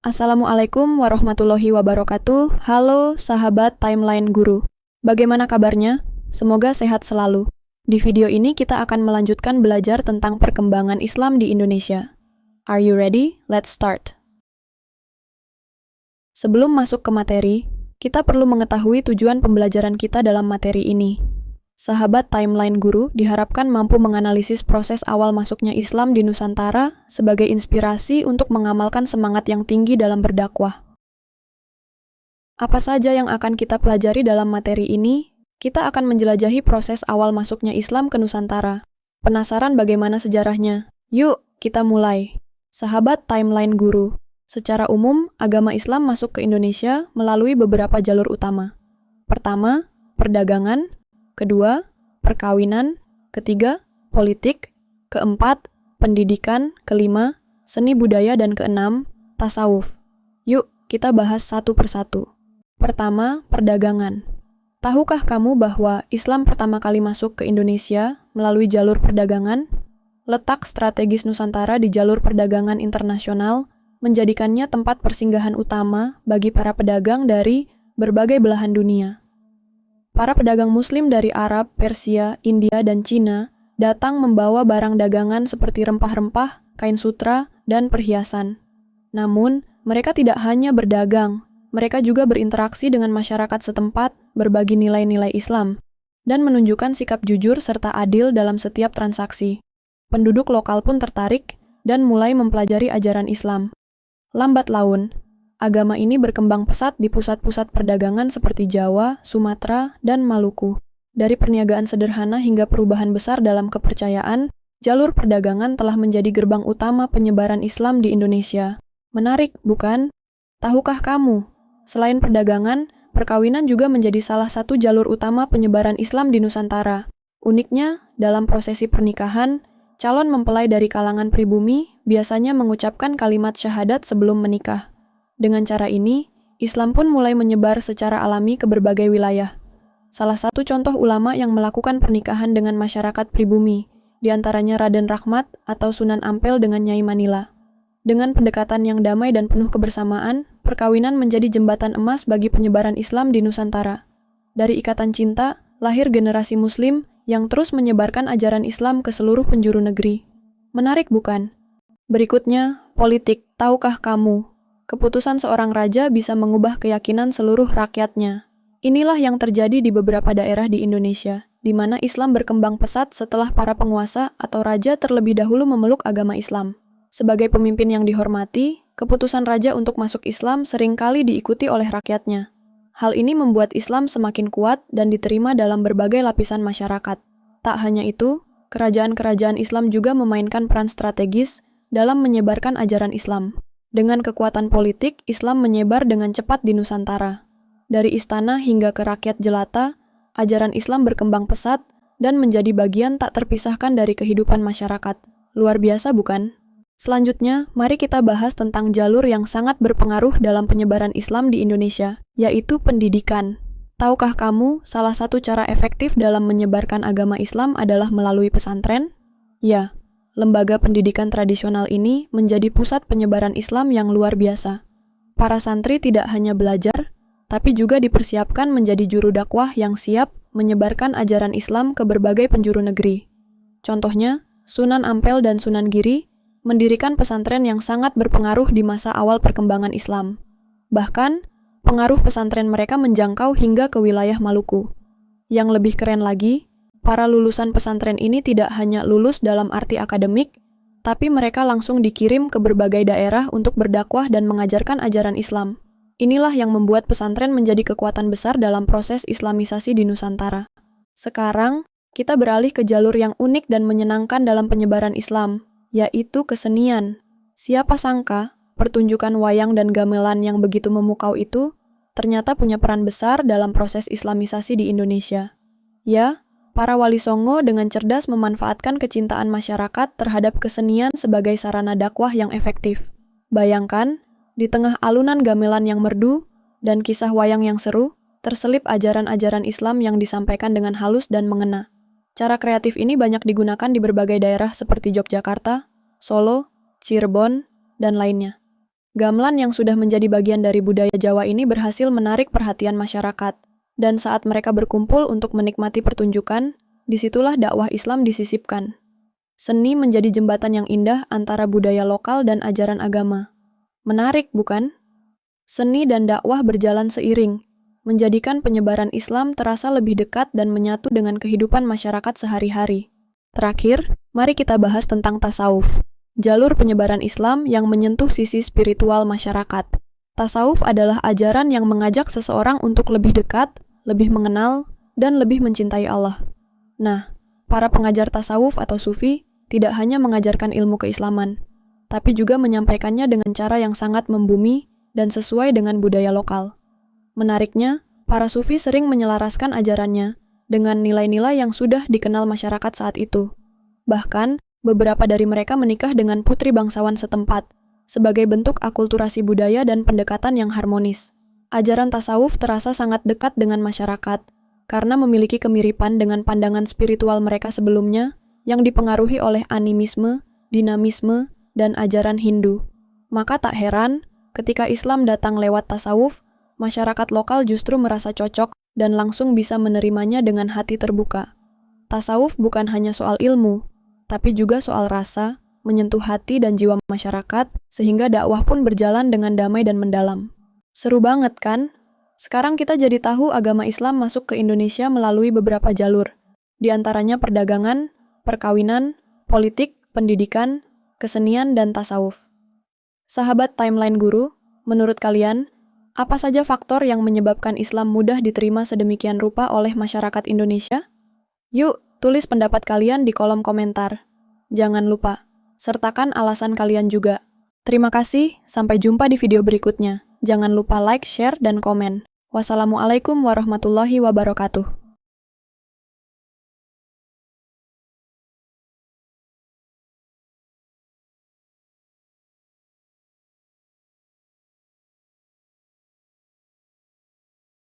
Assalamualaikum warahmatullahi wabarakatuh. Halo sahabat Timeline Guru. Bagaimana kabarnya? Semoga sehat selalu. Di video ini kita akan melanjutkan belajar tentang perkembangan Islam di Indonesia. Are you ready? Let's start. Sebelum masuk ke materi, kita perlu mengetahui tujuan pembelajaran kita dalam materi ini. Sahabat Timeline Guru diharapkan mampu menganalisis proses awal masuknya Islam di Nusantara sebagai inspirasi untuk mengamalkan semangat yang tinggi dalam berdakwah. Apa saja yang akan kita pelajari dalam materi ini? Kita akan menjelajahi proses awal masuknya Islam ke Nusantara. Penasaran bagaimana sejarahnya? Yuk, kita mulai. Sahabat Timeline Guru, secara umum, agama Islam masuk ke Indonesia melalui beberapa jalur utama. Pertama, perdagangan. Kedua, perkawinan. Ketiga, politik. Keempat, pendidikan. Kelima, seni budaya. Dan keenam, tasawuf. Yuk, kita bahas satu persatu. Pertama, perdagangan. Tahukah kamu bahwa Islam pertama kali masuk ke Indonesia melalui jalur perdagangan? Letak strategis Nusantara di jalur perdagangan internasional menjadikannya tempat persinggahan utama bagi para pedagang dari berbagai belahan dunia. Para pedagang Muslim dari Arab, Persia, India, dan Cina datang membawa barang dagangan seperti rempah-rempah, kain sutra, dan perhiasan. Namun, mereka tidak hanya berdagang, mereka juga berinteraksi dengan masyarakat setempat, berbagi nilai-nilai Islam, dan menunjukkan sikap jujur serta adil dalam setiap transaksi. Penduduk lokal pun tertarik dan mulai mempelajari ajaran Islam. Lambat laun, agama ini berkembang pesat di pusat-pusat perdagangan seperti Jawa, Sumatera, dan Maluku. Dari perniagaan sederhana hingga perubahan besar dalam kepercayaan, jalur perdagangan telah menjadi gerbang utama penyebaran Islam di Indonesia. Menarik, bukan? Tahukah kamu, selain perdagangan, perkawinan juga menjadi salah satu jalur utama penyebaran Islam di Nusantara. Uniknya, dalam prosesi pernikahan, calon mempelai dari kalangan pribumi biasanya mengucapkan kalimat syahadat sebelum menikah. Dengan cara ini, Islam pun mulai menyebar secara alami ke berbagai wilayah. Salah satu contoh ulama yang melakukan pernikahan dengan masyarakat pribumi, di antaranya Raden Rahmat atau Sunan Ampel dengan Nyai Manila. Dengan pendekatan yang damai dan penuh kebersamaan, perkawinan menjadi jembatan emas bagi penyebaran Islam di Nusantara. Dari ikatan cinta, lahir generasi Muslim yang terus menyebarkan ajaran Islam ke seluruh penjuru negeri. Menarik bukan? Berikutnya, politik. Tahukah kamu? Keputusan seorang raja bisa mengubah keyakinan seluruh rakyatnya. Inilah yang terjadi di beberapa daerah di Indonesia, di mana Islam berkembang pesat setelah para penguasa atau raja terlebih dahulu memeluk agama Islam. Sebagai pemimpin yang dihormati, keputusan raja untuk masuk Islam seringkali diikuti oleh rakyatnya. Hal ini membuat Islam semakin kuat dan diterima dalam berbagai lapisan masyarakat. Tak hanya itu, kerajaan-kerajaan Islam juga memainkan peran strategis dalam menyebarkan ajaran Islam. Dengan kekuatan politik, Islam menyebar dengan cepat di Nusantara. Dari istana hingga ke rakyat jelata, ajaran Islam berkembang pesat dan menjadi bagian tak terpisahkan dari kehidupan masyarakat. Luar biasa bukan? Selanjutnya, mari kita bahas tentang jalur yang sangat berpengaruh dalam penyebaran Islam di Indonesia, yaitu pendidikan. Tahukah kamu, salah satu cara efektif dalam menyebarkan agama Islam adalah melalui pesantren? Ya. Lembaga pendidikan tradisional ini menjadi pusat penyebaran Islam yang luar biasa. Para santri tidak hanya belajar, tapi juga dipersiapkan menjadi juru dakwah yang siap menyebarkan ajaran Islam ke berbagai penjuru negeri. Contohnya, Sunan Ampel dan Sunan Giri mendirikan pesantren yang sangat berpengaruh di masa awal perkembangan Islam. Bahkan, pengaruh pesantren mereka menjangkau hingga ke wilayah Maluku. Yang lebih keren lagi, para lulusan pesantren ini tidak hanya lulus dalam arti akademik, tapi mereka langsung dikirim ke berbagai daerah untuk berdakwah dan mengajarkan ajaran Islam. Inilah yang membuat pesantren menjadi kekuatan besar dalam proses Islamisasi di Nusantara. Sekarang, kita beralih ke jalur yang unik dan menyenangkan dalam penyebaran Islam, yaitu kesenian. Siapa sangka, pertunjukan wayang dan gamelan yang begitu memukau itu ternyata punya peran besar dalam proses Islamisasi di Indonesia. Ya, para wali songo dengan cerdas memanfaatkan kecintaan masyarakat terhadap kesenian sebagai sarana dakwah yang efektif. Bayangkan, di tengah alunan gamelan yang merdu dan kisah wayang yang seru, terselip ajaran-ajaran Islam yang disampaikan dengan halus dan mengena. Cara kreatif ini banyak digunakan di berbagai daerah seperti Yogyakarta, Solo, Cirebon, dan lainnya. Gamelan yang sudah menjadi bagian dari budaya Jawa ini berhasil menarik perhatian masyarakat. Dan saat mereka berkumpul untuk menikmati pertunjukan, disitulah dakwah Islam disisipkan. Seni menjadi jembatan yang indah antara budaya lokal dan ajaran agama. Menarik, bukan? Seni dan dakwah berjalan seiring, menjadikan penyebaran Islam terasa lebih dekat dan menyatu dengan kehidupan masyarakat sehari-hari. Terakhir, mari kita bahas tentang tasawuf, jalur penyebaran Islam yang menyentuh sisi spiritual masyarakat. Tasawuf adalah ajaran yang mengajak seseorang untuk lebih dekat, lebih mengenal, dan lebih mencintai Allah. Nah, para pengajar tasawuf atau sufi tidak hanya mengajarkan ilmu keislaman, tapi juga menyampaikannya dengan cara yang sangat membumi dan sesuai dengan budaya lokal. Menariknya, para sufi sering menyelaraskan ajarannya dengan nilai-nilai yang sudah dikenal masyarakat saat itu. Bahkan, beberapa dari mereka menikah dengan putri bangsawan setempat, sebagai bentuk akulturasi budaya dan pendekatan yang harmonis. Ajaran tasawuf terasa sangat dekat dengan masyarakat, karena memiliki kemiripan dengan pandangan spiritual mereka sebelumnya, yang dipengaruhi oleh animisme, dinamisme, dan ajaran Hindu. Maka tak heran, ketika Islam datang lewat tasawuf, masyarakat lokal justru merasa cocok dan langsung bisa menerimanya dengan hati terbuka. Tasawuf bukan hanya soal ilmu, tapi juga soal rasa, menyentuh hati dan jiwa masyarakat, sehingga dakwah pun berjalan dengan damai dan mendalam. Seru banget kan? Sekarang kita jadi tahu agama Islam masuk ke Indonesia melalui beberapa jalur, di antaranya perdagangan, perkawinan, politik, pendidikan, kesenian, dan tasawuf. Sahabat Timeline Guru, menurut kalian, apa saja faktor yang menyebabkan Islam mudah diterima sedemikian rupa oleh masyarakat Indonesia? Yuk, tulis pendapat kalian di kolom komentar. Jangan lupa, sertakan alasan kalian juga. Terima kasih, sampai jumpa di video berikutnya. Jangan lupa like, share, dan komen. Wassalamualaikum warahmatullahi wabarakatuh.